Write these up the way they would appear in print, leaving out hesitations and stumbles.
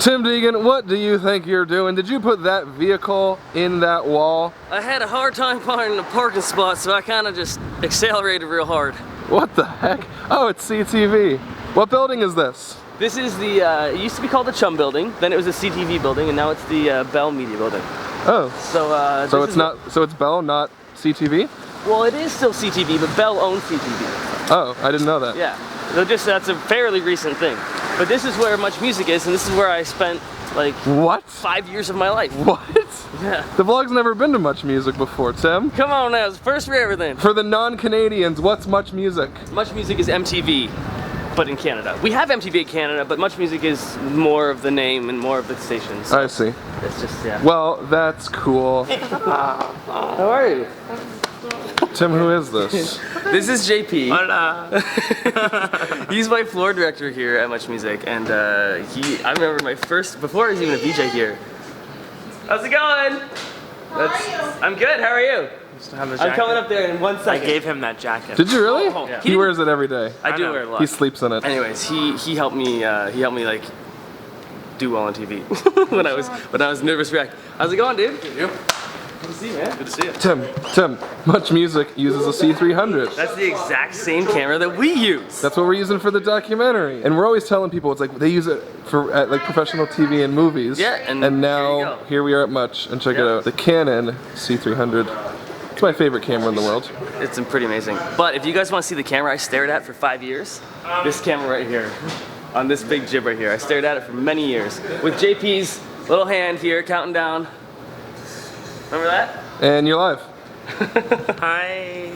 Tim Deegan, what do you think you're doing? Did you put that vehicle in that wall? I had a hard time finding a parking spot, so I kind of just accelerated real hard. What the heck? Oh, it's CTV. What building is this? This is the, it used to be called the Chum Building, then it was the CTV Building, and now it's the Bell Media Building. Oh. So it's Bell, not CTV? Well, it is still CTV, but Bell owns CTV. Oh, I didn't know that. Yeah. That's a fairly recent thing. But this is where Much Music is, and this is where I spent like 5 years of my life. What? Yeah. The vlog's never been to Much Music before, Tim. Come on now, it's first for everything. For the non-Canadians, what's Much Music? Much Music is MTV, but in Canada. We have MTV in Canada, but Much Music is more of the name and more of the stations. So I see. It's just, yeah. Well, that's cool. How are you? Tim, who is this? This is JP. Hola. He's my floor director here at Much Music, and I remember before I was even a VJ here. How's it going? I'm good, how are you? I'm coming up there in 1 second. I gave him that jacket. Did you really? Oh, yeah. He wears it every day. I do wear it a lot. He sleeps in it. Anyways, he helped me like do well on TV when I was nervous wreck. How's it going, dude? You? Good to see you, man. Good to see you. Tim, Much Music uses a C300. That's the exact same camera that we use. That's what we're using for the documentary. And we're always telling people, it's like, they use it for at like professional TV and movies. Yeah, and now, here we are at Much, and check it out. The Canon C300. It's my favorite camera in the world. It's pretty amazing. But if you guys want to see the camera I stared at for 5 years, this camera right here, on this big jib right here, I stared at it for many years. With JP's little hand here, counting down. Remember that? And you're live. Hi.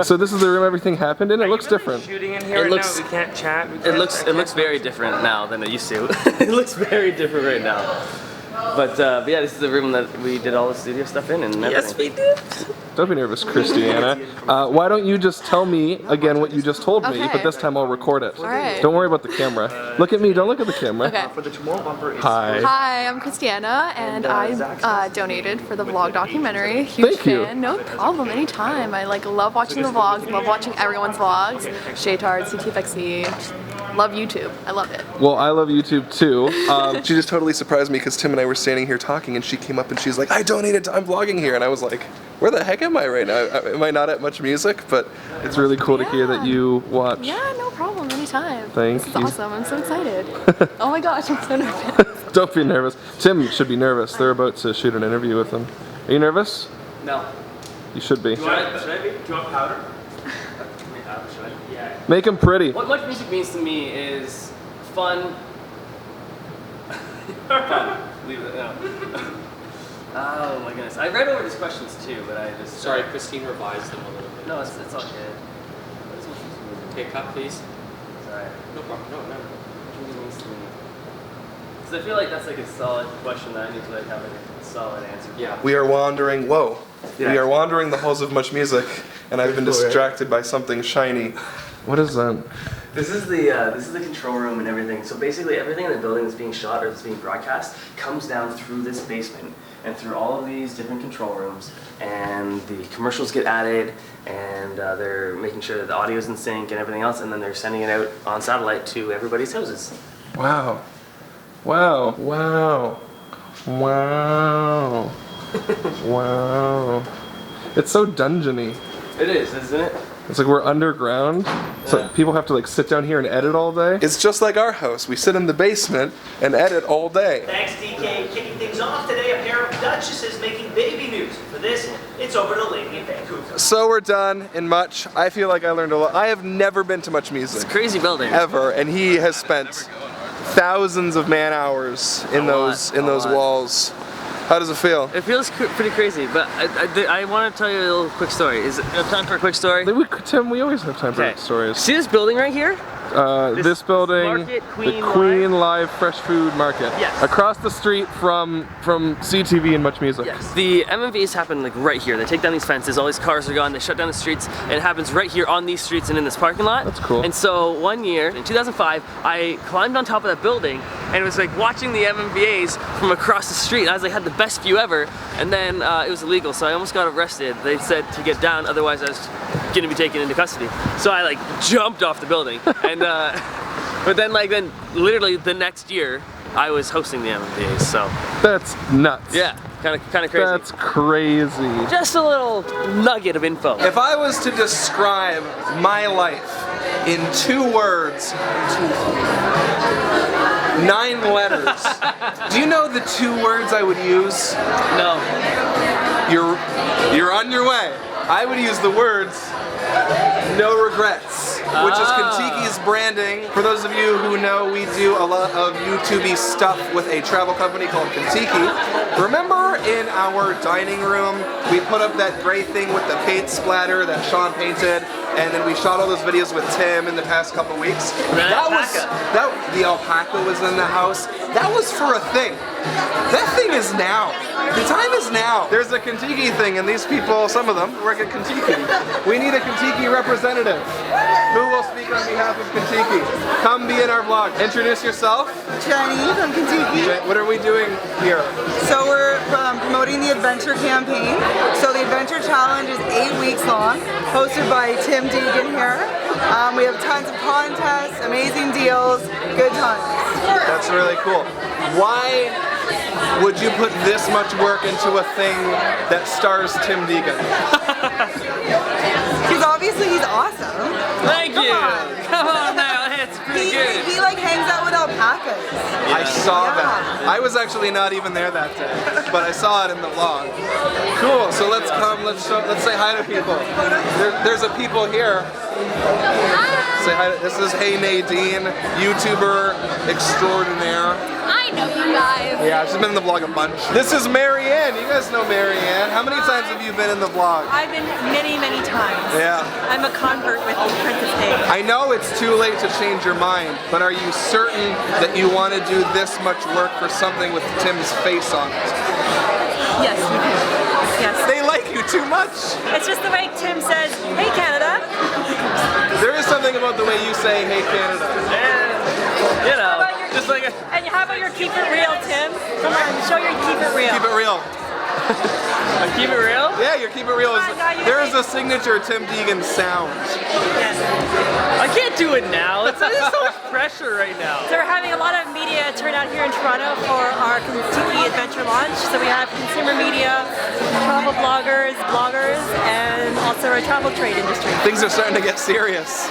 So this is the room everything happened in? It looks different. Shooting in here It looks- now? We can't chat. It looks very different now than it used to. It looks very different right now. But yeah, this is the room that we did all the studio stuff in and everything. Yes, we did. Don't be nervous, Christiana. Why don't you just tell me again what you just told me, Okay. but this time I'll record it. Alright. Don't worry about the camera. Look at me, don't look at the camera. Okay. For the tomorrow bumper is Hi. Hi, I'm Christiana, and I donated for the vlog documentary. Huge Thank you. fan. No problem, anytime. I love watching the vlogs, love watching everyone's vlogs. Shaytard, CTFXE. Love YouTube. I love it. Well, I love YouTube too. She just totally surprised me because Tim and I were standing here talking and she came up and she's like, I donated, I'm vlogging here. And I was like, where the heck am I right now? Am I not at Much Music? But it's really cool to hear that you watch. Yeah, no problem, anytime. Thank This you. is awesome. I'm so excited. Oh my gosh, I'm so nervous. Don't be nervous. Tim should be nervous. They're about to shoot an interview with him. Are you nervous? No. You should be. Should I be? Do you want powder? Yeah. Make him pretty. What Much Music means to me is fun. Fun. Leave it. No. Oh my goodness. I read over these questions too, but I just. Sorry, Christine revised them a little bit. No, it's all good. What is Much Music mean? Okay, cut please. Sorry. No problem. No. Much Music means to me. Because I feel like that's like a solid question that I need to like have a solid answer. Yeah. We are wandering, whoa. Yeah. We are wandering the halls of Much Music and I've been distracted by something shiny. What is that? This is the control room and everything. So basically everything in the building that's being shot or that's being broadcast comes down through this basement and through all of these different control rooms, and the commercials get added, and they're making sure that the audio's in sync and everything else, and then they're sending it out on satellite to everybody's houses. Wow. Wow. Wow. Wow. Wow. It's so dungeony. It is, isn't it? It's like we're underground, so people have to like sit down here and edit all day. It's just like our house. We sit in the basement and edit all day. Thanks, DK. Kicking things off today, a pair of duchesses making baby news. For this, it's over to Lady in Vancouver. So we're done in Much. I feel like I learned a lot. I have never been to Much Music. It's a crazy building. Ever, and he has spent thousands of man hours in those walls. How does it feel? It feels pretty crazy, but I want to tell you a little quick story. Is it time for a quick story? Tim, we always have time for stories. See this building right here? This building, market, the Queen Live Fresh Food Market. Yes. Across the street from CTV and Much Music. Yes. The MMVs happen like right here. They take down these fences, all these cars are gone, they shut down the streets, and it happens right here on these streets and in this parking lot. That's cool. And so one year, in 2005, I climbed on top of that building and it was like watching the MMVAs from across the street. And I was like, had the best view ever, and then it was illegal, so I almost got arrested. They said to get down, otherwise I was gonna be taken into custody. So I like jumped off the building, and but then literally the next year, I was hosting the MMVAs, so That's nuts. yeah, kind of crazy. That's crazy. Just a little nugget of info. If I was to describe my life in 2 words, 9 letters, do you know the 2 words I would use? No. You're on your way. I would use the words no regrets, which is Contiki's branding. For those of you who know, we do a lot of YouTube-y stuff with a travel company called Contiki. Remember in our dining room, we put up that gray thing with the paint splatter that Sean painted, and then we shot all those videos with Tim in the past couple weeks. The alpaca was in the house. That was for a thing. That thing is now. The time is now. There's a Contiki thing, and these people, some of them, work at Contiki. We need a Contiki representative. Who will speak on behalf of Contiki? Come be in our vlog. Introduce yourself. Jenny from Contiki. What are we doing here? So we're promoting the Adventure campaign. So the Adventure Challenge is 8 weeks long, hosted by Tim Deegan here. We have tons of contests, amazing deals, good times. That's really cool. Why would you put this much work into a thing that stars Tim Deegan? Because obviously he's awesome. Thank you. Come on now, that's pretty good. He like hangs out with alpacas. I saw that. I was actually not even there that day, but I saw it in the vlog. Cool. So let's come. Let's say hi to people. There's a people here. Say hi. This is Hey Nadine, YouTuber extraordinaire. I know you guys. Yeah, she's been in the vlog a bunch. This is Marianne. You guys know Marianne. How many times have you been in the vlog? I've been many, many times. Yeah. I'm a convert with ApprenticeEh. I know it's too late to change your mind, but are you certain that you want to do this much work for something with Tim's face on it? Yes, you can. Yes. They like you too much. It's just the way Tim says, "Hey Canada." There is something about the way you say, "Hey Canada." You know, just like a... And how about your keep it real, Tim? Come on, show your keep it real. Keep it real. Keep it real? Yeah, your keep it real is. Come on, now you There is say- a signature Tim Deegan sound. Yes. I can't do it now. It's so much pressure right now. So we're having a lot of media turn out here in Toronto for our Contiki Adventure launch. So we have consumer media, travel bloggers, and also our travel trade industry. Things are starting to get serious.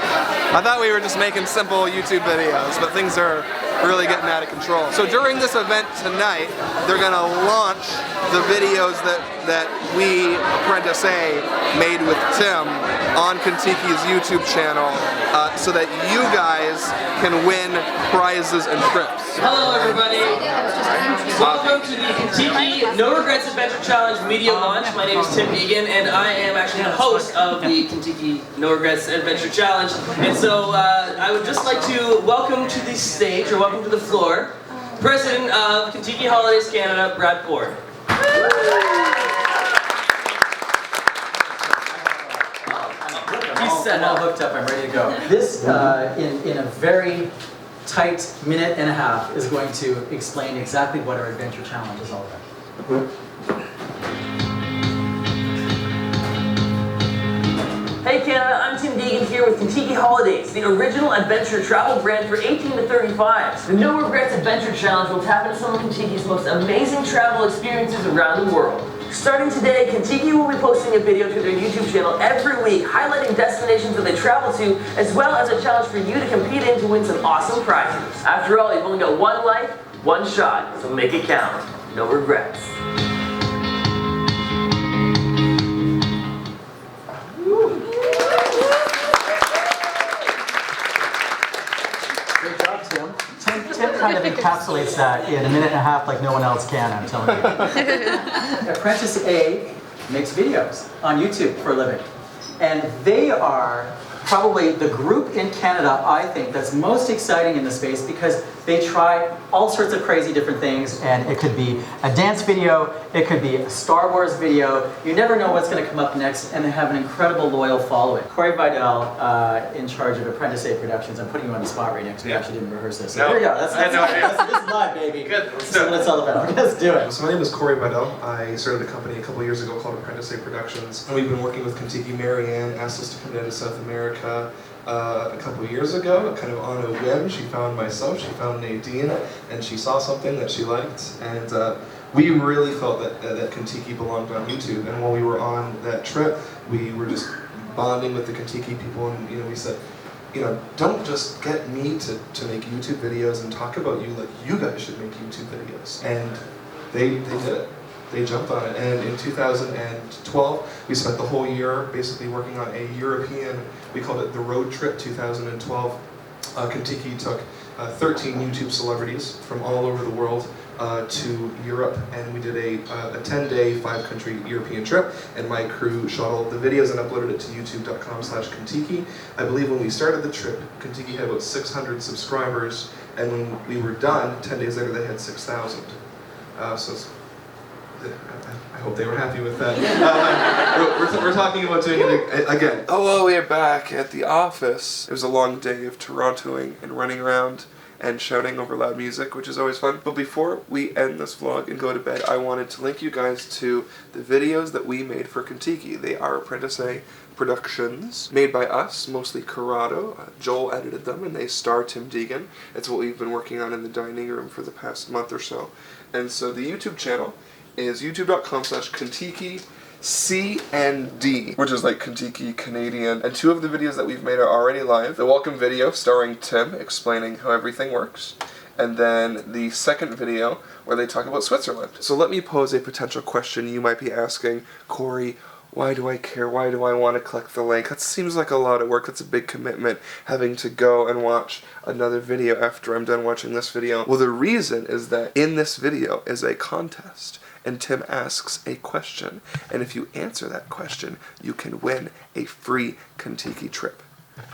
I thought we were just making simple YouTube videos, but things are really getting out of control. So during this event tonight, they're gonna launch the videos that we, ApprenticeEh, made with Tim on Contiki's YouTube channel so that you guys can win prizes and trips. Hello everybody, welcome to the Contiki No Regrets Adventure Challenge media launch. My name is Tim Deegan and I am actually the host of the Contiki No Regrets Adventure Challenge. And so I would just like to welcome to the stage, or welcome to the floor, President of Contiki Holidays Canada, Brad Ford. He's set up. I'm all hooked up, I'm ready to go. This, in a very tight minute and a half, is going to explain exactly what our Adventure Challenge is all about. Hey Canada, I'm Tim Deegan here with Contiki Holidays, the original adventure travel brand for 18 to 35s. The No Regrets Adventure Challenge will tap into some of Contiki's most amazing travel experiences around the world. Starting today, Contiki will be posting a video to their YouTube channel every week, highlighting destinations that they travel to, as well as a challenge for you to compete in to win some awesome prizes. After all, you've only got one life, one shot, so make it count. No regrets. Great job, Tim. Tim kind of encapsulates that in a minute and a half like no one else can, I'm telling you. ApprenticeEh makes videos on YouTube for a living. And they are probably the group in Canada, I think, that's most exciting in the space because they try all sorts of crazy different things, and it could be a dance video, it could be a Star Wars video, you never know what's going to come up next, and they have an incredible loyal following. Vidal, in charge of ApprenticeA Productions. I'm putting you on the spot right now because we actually didn't rehearse this. So No. there you go, that's I had no idea. this is live, baby. Good, let's This do is it. what it's all about. Let's do it. So my name is Vidal. I started a company a couple years ago called ApprenticeA Productions, and we've been working with Contiki. Marianne asked us to come down to South America a couple of years ago, kind of on a whim. She found myself, she found Nadine, and she saw something that she liked. And we really felt that Contiki belonged on YouTube. And while we were on that trip, we were just bonding with the Contiki people, and we said, don't just get me to make YouTube videos and talk about you, like you guys should make YouTube videos. And they did it. They jumped on it. And in 2012, we spent the whole year basically working on a European, we called it the Road Trip 2012. Contiki took 13 YouTube celebrities from all over the world to Europe, and we did a 10-day, 5-country European trip, and my crew shot all the videos and uploaded it to youtube.com/Contiki. I believe when we started the trip, Contiki had about 600 subscribers, and when we were done, 10 days later, they had 6,000. I hope they were happy with that. We're talking about doing it again. Oh, we're back at the office. It was a long day of Torontoing and running around and shouting over loud music, which is always fun. But before we end this vlog and go to bed, I wanted to link you guys to the videos that we made for Contiki. They are ApprenticeA Productions, made by us, mostly Corrado. Joel edited them, and they star Tim Deegan. It's what we've been working on in the dining room for the past month or so. And so the YouTube channel is youtube.com/Contiki CND, which is like Contiki Canadian. And 2 of the videos that we've made are already live. The welcome video starring Tim explaining how everything works. And then the second video where they talk about Switzerland. So let me pose a potential question you might be asking. Corey, why do I care? Why do I want to click the link? That seems like a lot of work. That's a big commitment, having to go and watch another video after I'm done watching this video. Well, the reason is that in this video is a contest, and Tim asks a question. And if you answer that question, you can win a free Contiki trip.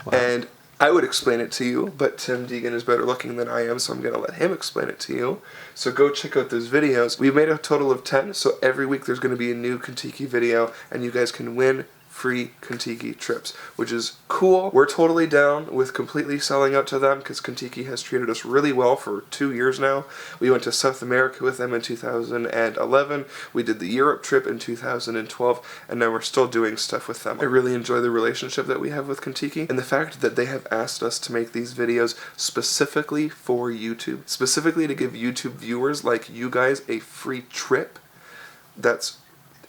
Wow. And I would explain it to you, but Tim Deegan is better looking than I am, so I'm going to let him explain it to you. So go check out those videos. We've made a total of 10, so every week there's going to be a new Contiki video, and you guys can win free Contiki trips, which is cool. We're totally down with completely selling out to them because Contiki has treated us really well for 2 years now. We went to South America with them in 2011. We did the Europe trip in 2012, and now we're still doing stuff with them. I really enjoy the relationship that we have with Contiki, and the fact that they have asked us to make these videos specifically for YouTube, specifically to give YouTube viewers like you guys a free trip.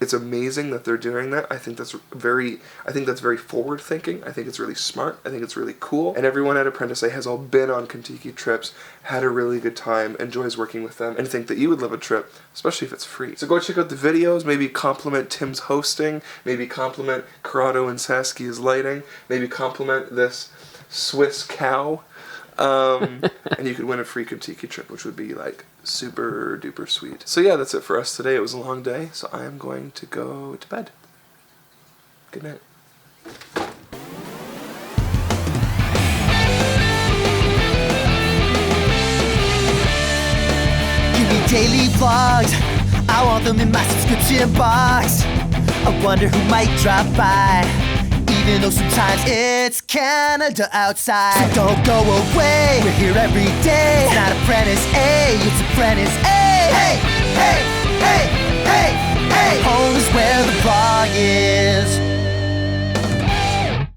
It's amazing that they're doing that. I think that's very forward thinking. I think it's really smart. I think it's really cool. And everyone at ApprenticeA has all been on Contiki trips, had a really good time, enjoys working with them, and think that you would love a trip, especially if it's free. So go check out the videos, maybe compliment Tim's hosting, maybe compliment Corrado and Saskia's lighting, maybe compliment this Swiss cow. And you could win a free Contiki trip, which would be like super duper sweet. So yeah, that's it for us today. It was a long day, so I am going to go to bed. Good night. Give me daily vlogs, I want them in my subscription box. I wonder who might drop by, even though sometimes it's Canada outside. So don't go away, we're here every day. It's not ApprenticeA, it's ApprenticeA. Hey, hey, hey, hey, hey. Home is where the vlog is.